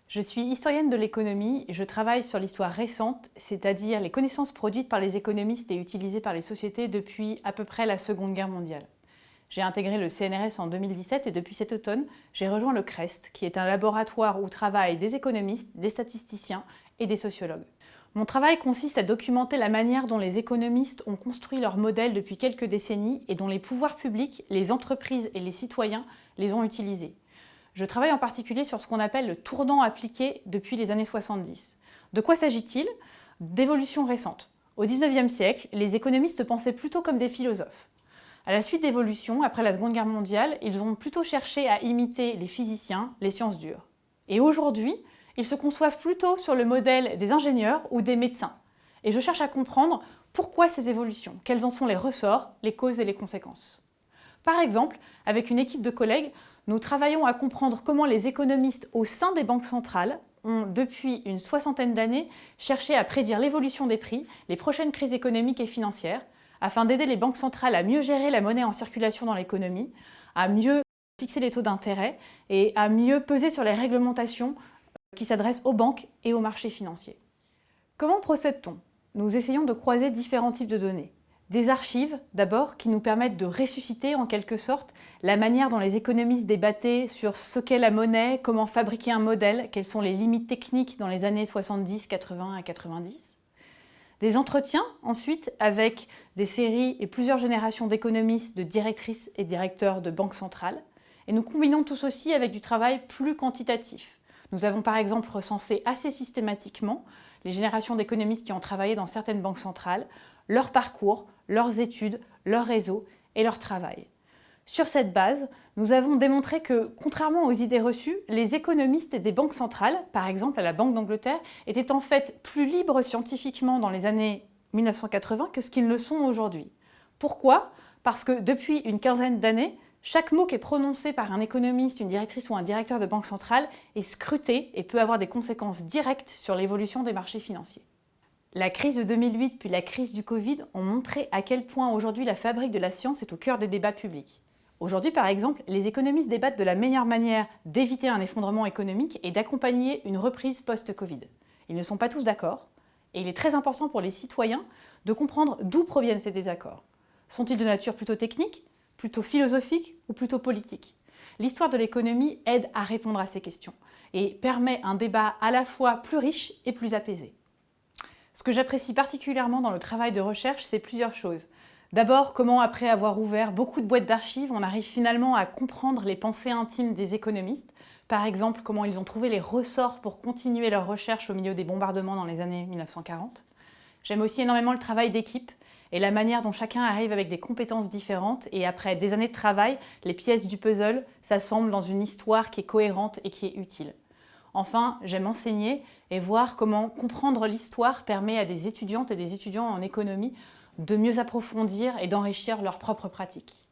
Je suis historienne de l'économie et je travaille sur l'histoire récente, c'est-à-dire les connaissances produites par les économistes et utilisées par les sociétés depuis à peu près la Seconde Guerre mondiale. J'ai intégré le CNRS en 2017 et depuis cet automne, j'ai rejoint le CREST, qui est un laboratoire où travaillent des économistes, des statisticiens et des sociologues. Mon travail consiste à documenter la manière dont les économistes ont construit leurs modèles depuis quelques décennies et dont les pouvoirs publics, les entreprises et les citoyens les ont utilisés. Je travaille en particulier sur ce qu'on appelle le tournant appliqué depuis les années 70. De quoi s'agit-il? D'évolutions récentes. Au XIXe siècle, les économistes se pensaient plutôt comme des philosophes. À la suite d'évolutions, après la Seconde Guerre mondiale, ils ont plutôt cherché à imiter les physiciens, les sciences dures. Et aujourd'hui, ils se conçoivent plutôt sur le modèle des ingénieurs ou des médecins. Et je cherche à comprendre pourquoi ces évolutions, quels en sont les ressorts, les causes et les conséquences. Par exemple, avec une équipe de collègues, nous travaillons à comprendre comment les économistes au sein des banques centrales ont, depuis une soixantaine d'années, cherché à prédire l'évolution des prix, les prochaines crises économiques et financières, afin d'aider les banques centrales à mieux gérer la monnaie en circulation dans l'économie, à mieux fixer les taux d'intérêt et à mieux peser sur les réglementations qui s'adressent aux banques et aux marchés financiers. Comment procède-t-on? Nous essayons de croiser différents types de données. Des archives, d'abord, qui nous permettent de ressusciter, en quelque sorte, la manière dont les économistes débattaient sur ce qu'est la monnaie, comment fabriquer un modèle, quelles sont les limites techniques dans les années 70, 80 et 90. Des entretiens, ensuite, avec des séries et plusieurs générations d'économistes, de directrices et directeurs de banques centrales. Et nous combinons tout ceci avec du travail plus quantitatif. Nous avons par exemple recensé assez systématiquement les générations d'économistes qui ont travaillé dans certaines banques centrales, leur parcours, leurs études, leur réseau et leur travail. Sur cette base, nous avons démontré que, contrairement aux idées reçues, les économistes des banques centrales, par exemple à la Banque d'Angleterre, étaient en fait plus libres scientifiquement dans les années 1980 que ce qu'ils ne le sont aujourd'hui. Pourquoi? Parce que depuis une quinzaine d'années, chaque mot qui est prononcé par un économiste, une directrice ou un directeur de banque centrale est scruté et peut avoir des conséquences directes sur l'évolution des marchés financiers. La crise de 2008 puis la crise du Covid ont montré à quel point aujourd'hui la fabrique de la science est au cœur des débats publics. Aujourd'hui, par exemple, les économistes débattent de la meilleure manière d'éviter un effondrement économique et d'accompagner une reprise post-Covid. Ils ne sont pas tous d'accord, et il est très important pour les citoyens de comprendre d'où proviennent ces désaccords. Sont-ils de nature plutôt technique, plutôt philosophique ou plutôt politique? L'histoire de l'économie aide à répondre à ces questions et permet un débat à la fois plus riche et plus apaisé. Ce que j'apprécie particulièrement dans le travail de recherche, c'est plusieurs choses. D'abord, comment après avoir ouvert beaucoup de boîtes d'archives, on arrive finalement à comprendre les pensées intimes des économistes. Par exemple, comment ils ont trouvé les ressorts pour continuer leurs recherches au milieu des bombardements dans les années 1940. J'aime aussi énormément le travail d'équipe et la manière dont chacun arrive avec des compétences différentes et après des années de travail, les pièces du puzzle s'assemblent dans une histoire qui est cohérente et qui est utile. Enfin, j'aime enseigner et voir comment comprendre l'histoire permet à des étudiantes et des étudiants en économie de mieux approfondir et d'enrichir leurs propres pratiques.